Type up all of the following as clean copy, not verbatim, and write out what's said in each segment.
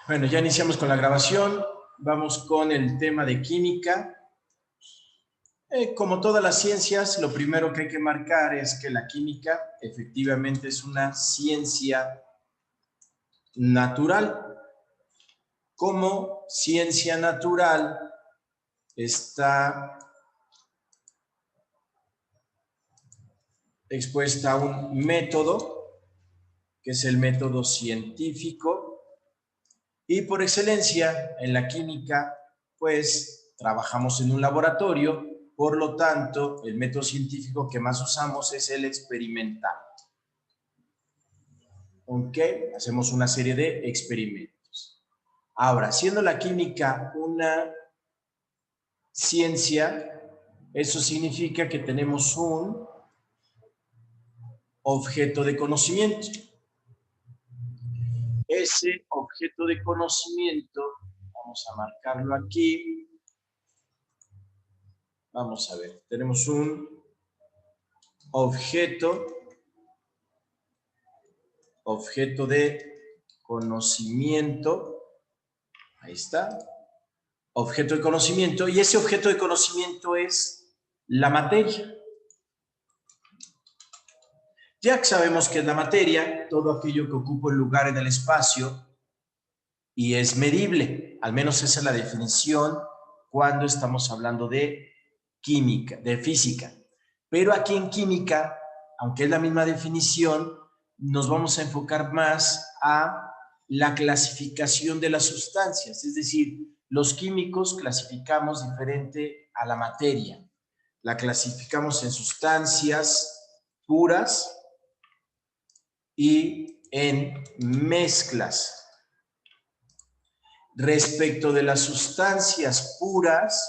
Bueno, ya iniciamos con la grabación. Vamos con el tema de química. Como todas las ciencias, lo primero que hay que marcar es que la química efectivamente es una ciencia natural. Como ciencia natural está expuesta a un método, que es el método científico, y por excelencia en la química, pues trabajamos en un laboratorio, por lo tanto, el método científico que más usamos es el experimental. ¿Ok? Hacemos una serie de experimentos. Ahora, siendo la química una ciencia, eso significa que tenemos un objeto de conocimiento. Ese objeto de conocimiento, vamos a marcarlo aquí. Vamos a ver, tenemos un objeto de conocimiento. Ahí está. Objeto de conocimiento. Y ese objeto de conocimiento es la materia. Ya que sabemos que es la materia, todo aquello que ocupa un lugar en el espacio y es medible. Al menos esa es la definición cuando estamos hablando de química, de física. Pero aquí en química, aunque es la misma definición, nos vamos a enfocar más a la clasificación de las sustancias. Es decir, los químicos clasificamos diferente a la materia. La clasificamos en sustancias puras y en mezclas. Respecto de las sustancias puras,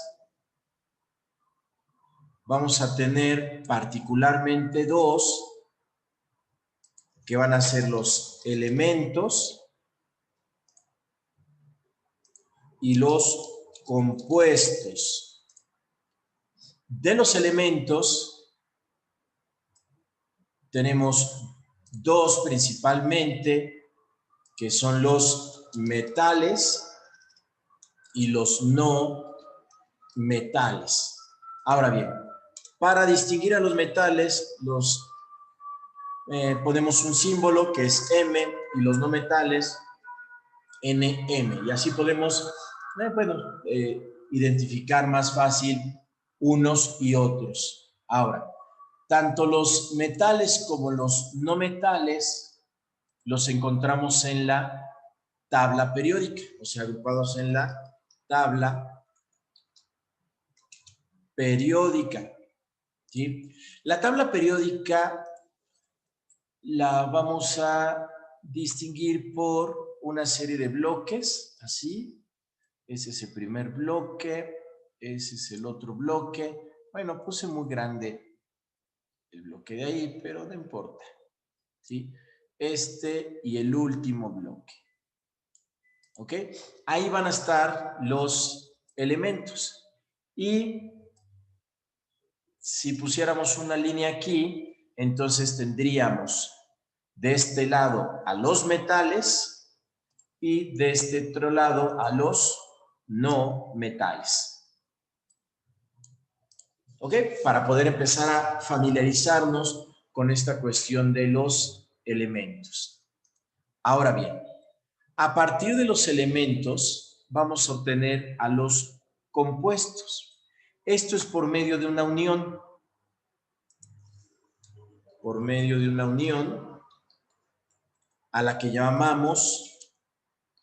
vamos a tener particularmente dos, que van a ser los elementos y los compuestos. De los elementos tenemos dos principalmente, que son los metales y los no metales. Ahora bien, para distinguir a los metales, ponemos un símbolo que es M y los no metales NM. Y así podemos identificar más fácil unos y otros. Ahora, tanto los metales como los no metales los encontramos en la tabla periódica, o sea, agrupados en la tabla periódica. ¿Sí? La tabla periódica la vamos a distinguir por una serie de bloques, así. Ese es el primer bloque, ese es el otro bloque. Bueno, puse muy grande el bloque de ahí, pero no importa. ¿Sí? Este y el último bloque. ¿Ok? Ahí van a estar los elementos. Y si pusiéramos una línea aquí, entonces tendríamos de este lado a los metales y de este otro lado a los no metales. ¿Ok? Para poder empezar a familiarizarnos con esta cuestión de los elementos. Ahora bien, a partir de los elementos vamos a obtener a los compuestos. Esto es por medio de una unión. Por medio de una unión a la que llamamos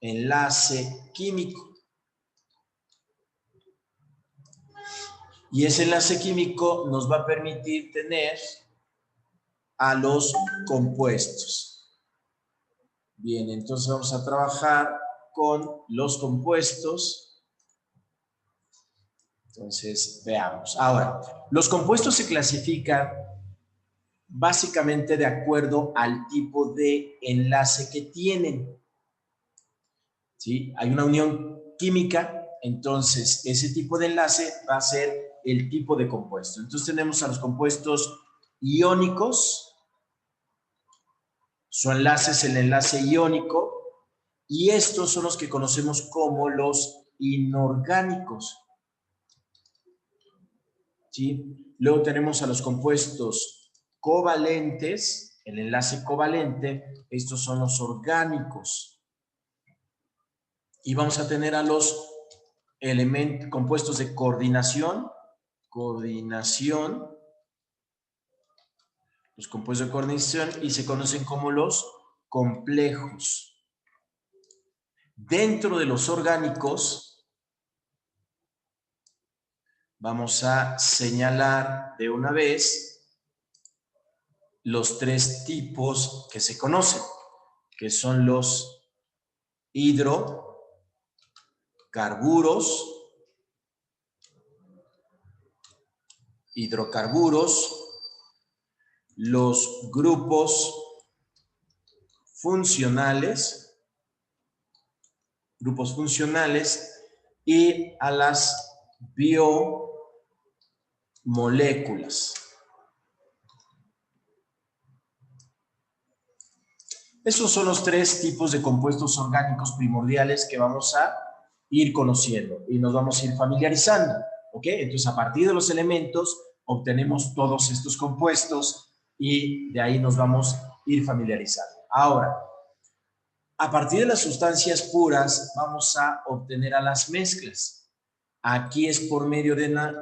enlace químico. Y ese enlace químico nos va a permitir tener a los compuestos. Bien, entonces vamos a trabajar con los compuestos. Entonces, veamos. Ahora, los compuestos se clasifican básicamente de acuerdo al tipo de enlace que tienen. ¿Sí? Hay una unión química, entonces ese tipo de enlace va a ser el tipo de compuesto. Entonces tenemos a los compuestos iónicos, su enlace es el enlace iónico, Y estos son los que conocemos como los inorgánicos. ¿Sí? Luego tenemos a los compuestos covalentes, el enlace covalente, estos son los orgánicos. Y vamos a tener a los compuestos de coordinación, los compuestos de coordinación, y se conocen como los complejos. Dentro de los orgánicos, vamos a señalar de una vez los 3 tipos que se conocen, que son los hidrocarburos, los grupos funcionales, y a las biomoléculas. Esos son los 3 tipos de compuestos orgánicos primordiales que vamos a ir conociendo y nos vamos a ir familiarizando, ¿ok? Entonces, a partir de los elementos, obtenemos todos estos compuestos y de ahí nos vamos a ir familiarizando. Ahora, a partir de las sustancias puras, vamos a obtener a las mezclas. Aquí es por medio de una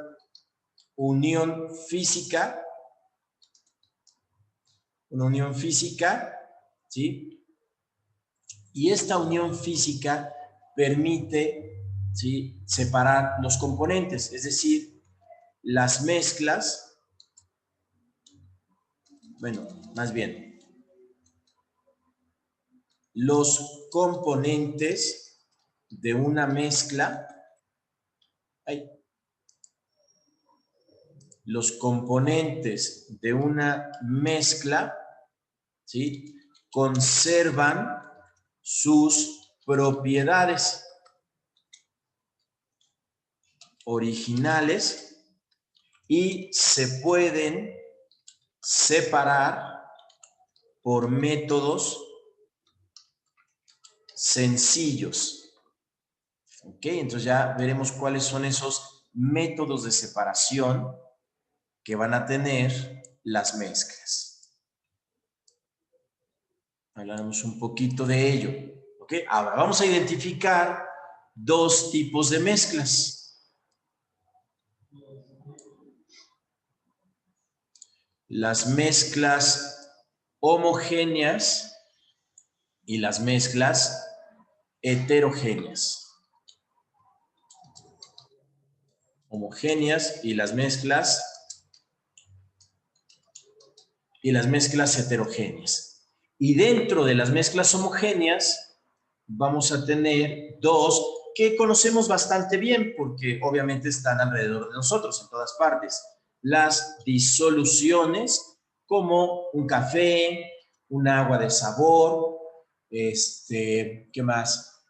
unión física, ¿sí? Y esta unión física permite, ¿sí?, separar los componentes, es decir, las mezclas, bueno, más bien, los componentes de una mezcla, ¿sí?, conservan sus propiedades originales y se pueden separar por métodos sencillos. ¿Ok? Entonces ya veremos cuáles son esos métodos de separación que van a tener las mezclas. Hablaremos un poquito de ello. ¿Ok? Ahora vamos a identificar 2 tipos de mezclas. Las mezclas homogéneas y las mezclas heterogéneas. Homogéneas y las mezclas heterogéneas. Y dentro de las mezclas homogéneas vamos a tener 2 que conocemos bastante bien porque obviamente están alrededor de nosotros en todas partes. Las disoluciones, como un café, un agua de sabor, ¿qué más?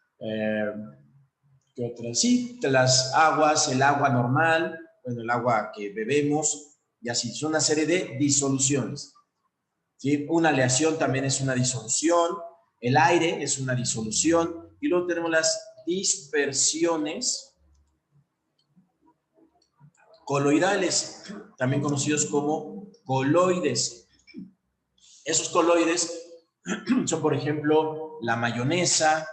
¿Qué otras? Sí, las aguas, el agua normal, bueno, el agua que bebemos, y así, son una serie de disoluciones. ¿Sí? Una aleación también es una disolución, el aire es una disolución, y luego tenemos las dispersiones coloidales, también conocidos como coloides. Esos coloides son, por ejemplo, la mayonesa,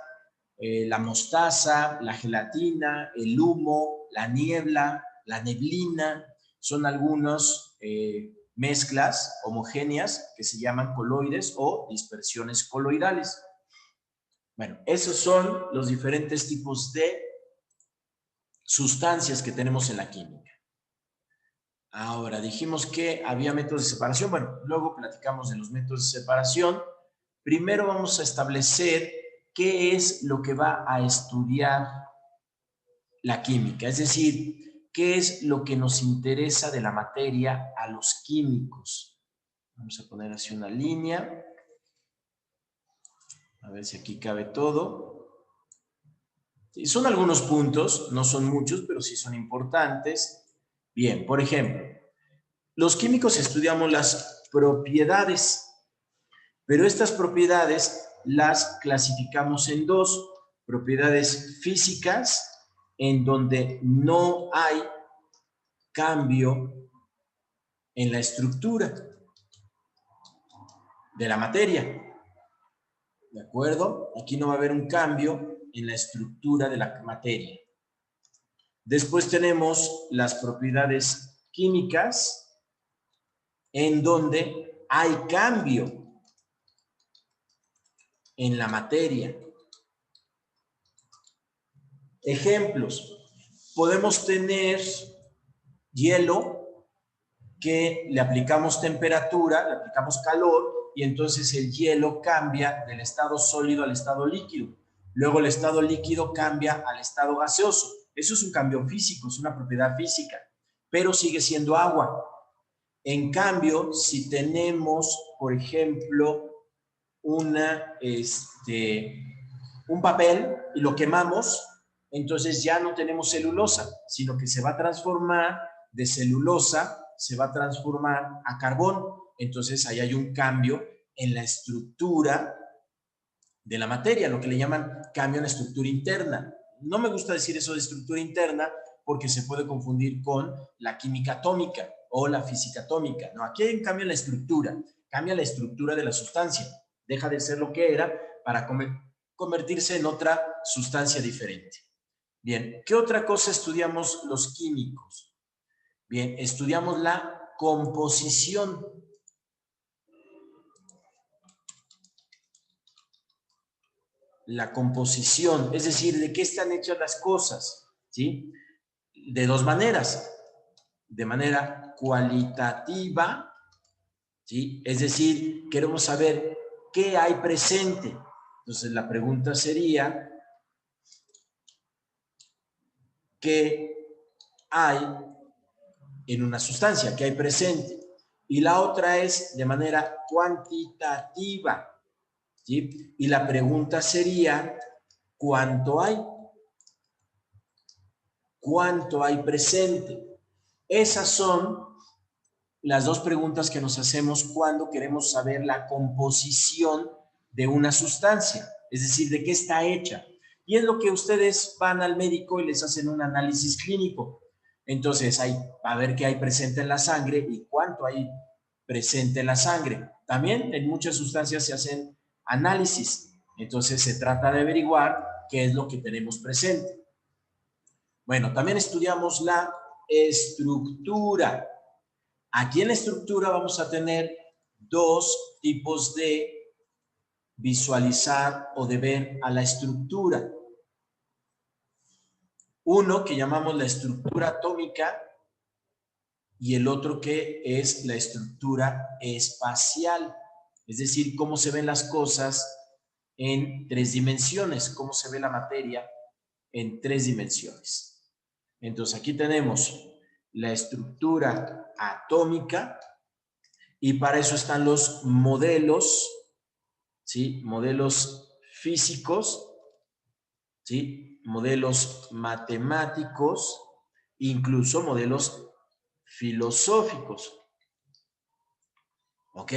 la mostaza, la gelatina, el humo, la niebla, la neblina, son algunas mezclas homogéneas que se llaman coloides o dispersiones coloidales. Bueno, esos son los diferentes tipos de sustancias que tenemos en la química. Ahora, dijimos que había métodos de separación. Bueno, luego platicamos de los métodos de separación. Primero vamos a establecer qué es lo que va a estudiar la química. Es decir, qué es lo que nos interesa de la materia a los químicos. Vamos a poner así una línea. A ver si aquí cabe todo. Son algunos puntos, no son muchos, pero sí son importantes. Bien, por ejemplo, los químicos estudiamos las propiedades, pero estas propiedades las clasificamos en dos: propiedades físicas, en donde no hay cambio en la estructura de la materia. ¿De acuerdo? Aquí no va a haber un cambio en la estructura de la materia. Después tenemos las propiedades químicas, en donde hay cambio en la materia. Ejemplos: podemos tener hielo que le aplicamos temperatura, le aplicamos calor, y entonces el hielo cambia del estado sólido al estado líquido. Luego el estado líquido cambia al estado gaseoso. Eso es un cambio físico, es una propiedad física, pero sigue siendo agua. En cambio, si tenemos, por ejemplo, un papel y lo quemamos, entonces ya no tenemos celulosa, sino que se va a transformar de celulosa, se va a transformar a carbón. Entonces ahí hay un cambio en la estructura de la materia, lo que le llaman cambio en la estructura interna. No me gusta decir eso de estructura interna porque se puede confundir con la química atómica o la física atómica. No, aquí hay un cambio en la estructura, cambia la estructura de la sustancia, deja de ser lo que era para convertirse en otra sustancia diferente. Bien, ¿qué otra cosa estudiamos los químicos? Bien, estudiamos la composición. La composición, es decir, de qué están hechas las cosas, ¿sí? De dos maneras: de manera cualitativa, ¿sí? Es decir, queremos saber qué hay presente. Entonces la pregunta sería, ¿qué hay en una sustancia? ¿Qué hay presente? Y la otra es de manera cuantitativa, ¿sí? Y la pregunta sería, ¿cuánto hay? ¿Cuánto hay presente? Esas son las dos preguntas que nos hacemos cuando queremos saber la composición de una sustancia, es decir, de qué está hecha. Y es lo que ustedes van al médico y les hacen un análisis clínico. Entonces, va a ver qué hay presente en la sangre y cuánto hay presente en la sangre. También en muchas sustancias se hacen análisis. Entonces, se trata de averiguar qué es lo que tenemos presente. Bueno, también estudiamos la estructura. Aquí en la estructura vamos a tener dos tipos de visualizar o de ver a la estructura. Uno que llamamos la estructura atómica y el otro que es la estructura espacial. Es decir, cómo se ven las cosas en 3 dimensiones, cómo se ve la materia en 3 dimensiones. Entonces aquí tenemos la estructura atómica y para eso están los modelos, ¿sí? Modelos físicos, ¿sí? Modelos matemáticos, incluso modelos filosóficos. ¿Ok?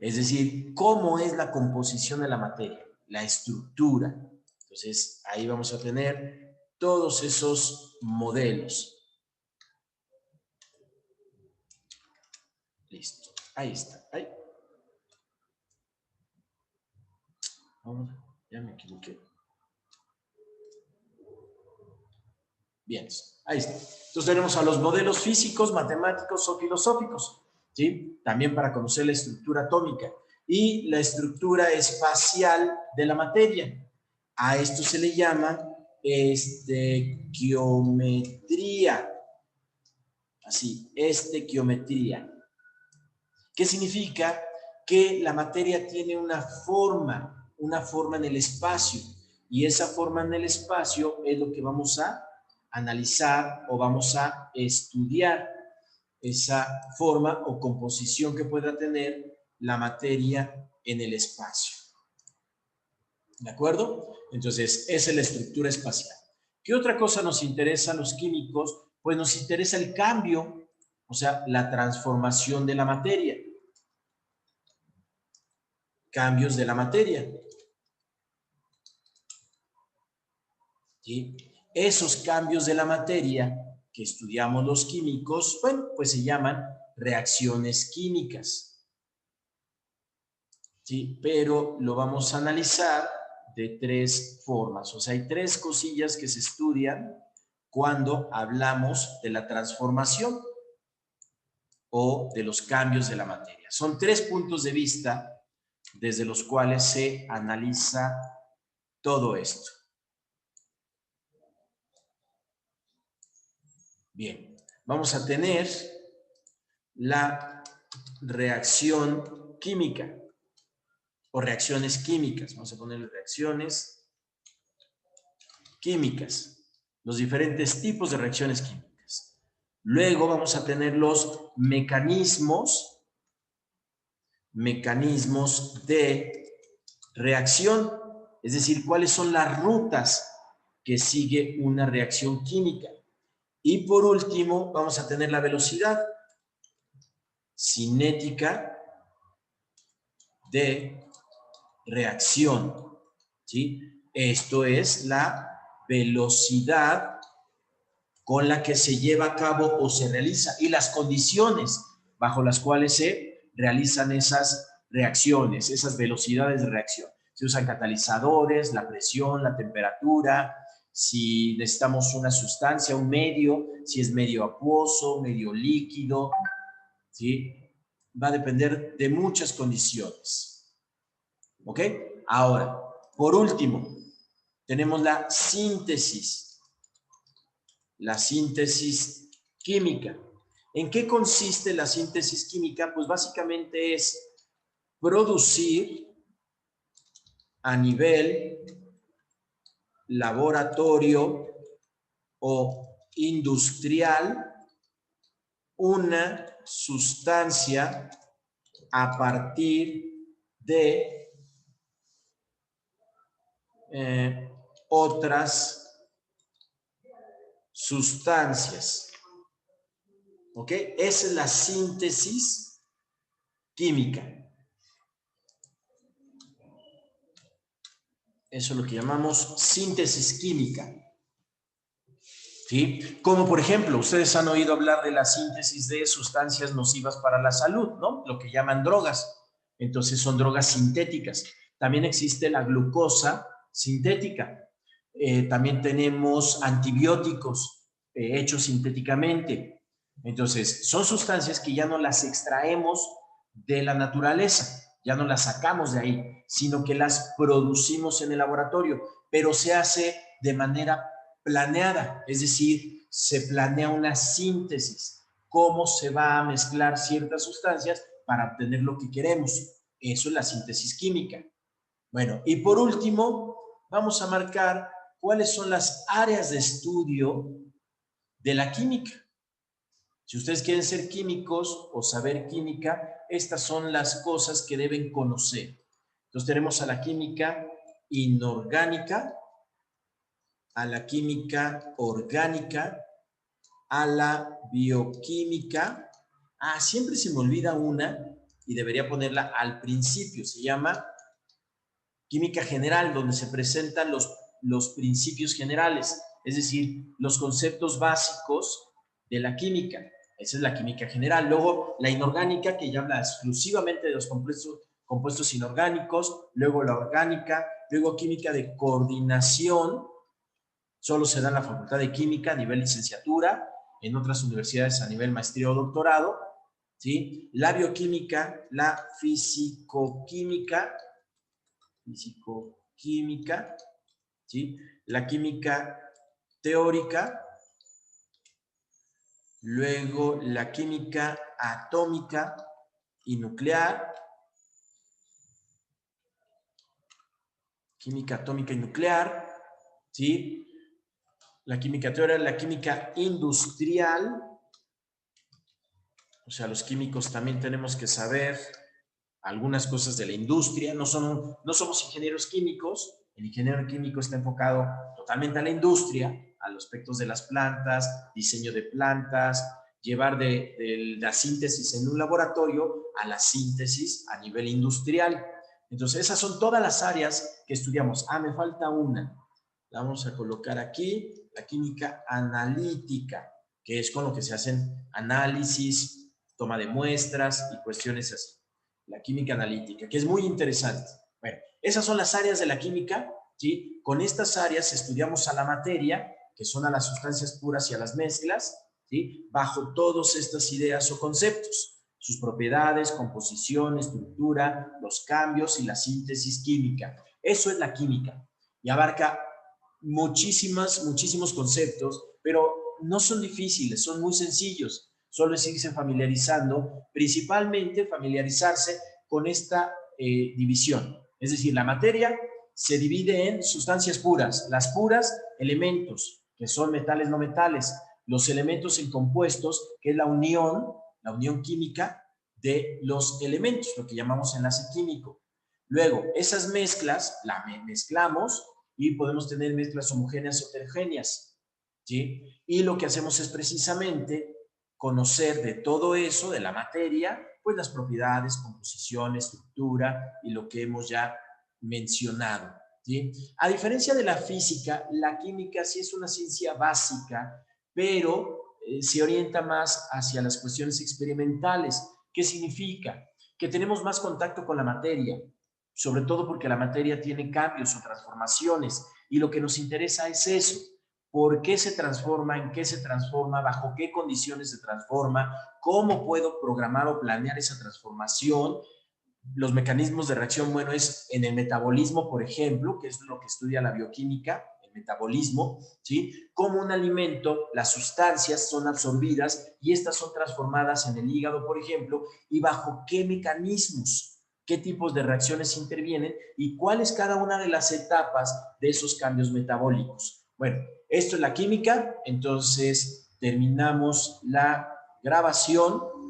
Es decir, ¿cómo es la composición de la materia? La estructura. Entonces, ahí vamos a tener todos esos modelos. Listo. Ahí está. Ahí. Ahora, ya me equivoqué. Bien, ahí está. Entonces tenemos a los modelos físicos, matemáticos o filosóficos, ¿sí? También para conocer la estructura atómica y la estructura espacial de la materia. A esto se le llama estequiometría. Así, estequiometría. ¿Qué significa? Que la materia tiene una forma en el espacio, y esa forma en el espacio es lo que vamos a analizar o vamos a estudiar, esa forma o composición que pueda tener la materia en el espacio. ¿De acuerdo? Entonces, esa es la estructura espacial. ¿Qué otra cosa nos interesa a los químicos? Pues nos interesa el cambio, o sea, la transformación de la materia. Cambios de la materia. ¿sí? Esos cambios de la materia que estudiamos los químicos, bueno, pues se llaman reacciones químicas, ¿sí? Pero lo vamos a analizar de tres formas. O sea, hay tres cosillas que se estudian cuando hablamos de la transformación o de los cambios de la materia. Son tres puntos de vista desde los cuales se analiza todo esto. Bien, vamos a tener la reacción química o reacciones químicas. Vamos a ponerle reacciones químicas, los diferentes tipos de reacciones químicas. Luego vamos a tener los mecanismos de reacción, es decir, cuáles son las rutas que sigue una reacción química. Y por último, vamos a tener la velocidad cinética de reacción, ¿sí? Esto es la velocidad con la que se lleva a cabo o se realiza y las condiciones bajo las cuales se realizan esas reacciones, esas velocidades de reacción. Se usan catalizadores, la presión, la temperatura, si necesitamos una sustancia, un medio, si es medio acuoso, medio líquido, ¿sí? Va a depender de muchas condiciones. ¿Ok? Ahora, por último, tenemos la síntesis química. ¿En qué consiste la síntesis química? Pues básicamente es producir a nivel laboratorio o industrial una sustancia a partir de otras sustancias. ¿Ok? Esa es la síntesis química. Eso es lo que llamamos síntesis química. ¿Sí? Como por ejemplo, ustedes han oído hablar de la síntesis de sustancias nocivas para la salud, ¿no? Lo que llaman drogas. Entonces son drogas sintéticas. También existe la glucosa sintética. También tenemos antibióticos hechos sintéticamente. Entonces, son sustancias que ya no las extraemos de la naturaleza, ya no las sacamos de ahí, sino que las producimos en el laboratorio, pero se hace de manera planeada, es decir, se planea una síntesis, cómo se va a mezclar ciertas sustancias para obtener lo que queremos. Eso es la síntesis química. Bueno, y por último, vamos a marcar cuáles son las áreas de estudio de la química. Si ustedes quieren ser químicos o saber química, estas son las cosas que deben conocer. Entonces tenemos a la química inorgánica, a la química orgánica, a la bioquímica. Siempre se me olvida una y debería ponerla al principio. Se llama química general, donde se presentan los principios generales, es decir, los conceptos básicos de la química. Esa es la química general. Luego, la inorgánica, que ya habla exclusivamente de los compuestos inorgánicos. Luego, la orgánica. Luego, química de coordinación. Solo se da en la Facultad de Química a nivel licenciatura, en otras universidades a nivel maestría o doctorado. ¿Sí? La bioquímica, la fisicoquímica, ¿sí? La química teórica, luego la química atómica y nuclear, ¿sí? La química teórica, la química industrial, o sea, los químicos también tenemos que saber algunas cosas de la industria, no somos ingenieros químicos, el ingeniero químico está enfocado totalmente a la industria, a los aspectos de las plantas, diseño de plantas, llevar de la síntesis en un laboratorio a la síntesis a nivel industrial. Entonces, esas son todas las áreas que estudiamos. Me falta una. La vamos a colocar aquí, la química analítica, que es con lo que se hacen análisis, toma de muestras y cuestiones así. La química analítica, que es muy interesante. Bueno, esas son las áreas de la química, ¿sí? Con estas áreas estudiamos a la materia, que son a las sustancias puras y a las mezclas, ¿sí? Bajo todas estas ideas o conceptos, sus propiedades, composición, estructura, los cambios y la síntesis química. Eso es la química y abarca muchísimos conceptos, pero no son difíciles, son muy sencillos. Solo es irse familiarizando, principalmente familiarizarse con esta división. Es decir, la materia se divide en sustancias puras. Las puras, elementos, que son metales no metales. Los elementos en compuestos, que es la unión química de los elementos, lo que llamamos enlace químico. Luego, esas mezclas, las mezclamos y podemos tener mezclas homogéneas o heterogéneas, ¿sí? Y lo que hacemos es precisamente conocer de todo eso, de la materia, pues las propiedades, composición, estructura y lo que hemos ya mencionado, ¿sí? A diferencia de la física, la química sí es una ciencia básica, pero se orienta más hacia las cuestiones experimentales. ¿Qué significa? Que tenemos más contacto con la materia, sobre todo porque la materia tiene cambios o transformaciones y lo que nos interesa es eso. ¿Por qué se transforma? ¿En qué se transforma? ¿Bajo qué condiciones se transforma? ¿Cómo puedo programar o planear esa transformación? Los mecanismos de reacción, bueno, es en el metabolismo, por ejemplo, que es lo que estudia la bioquímica, el metabolismo, ¿sí? Como un alimento, las sustancias son absorbidas y estas son transformadas en el hígado, por ejemplo, y bajo qué mecanismos, qué tipos de reacciones intervienen y cuál es cada una de las etapas de esos cambios metabólicos. Bueno, esto es la química, entonces terminamos la grabación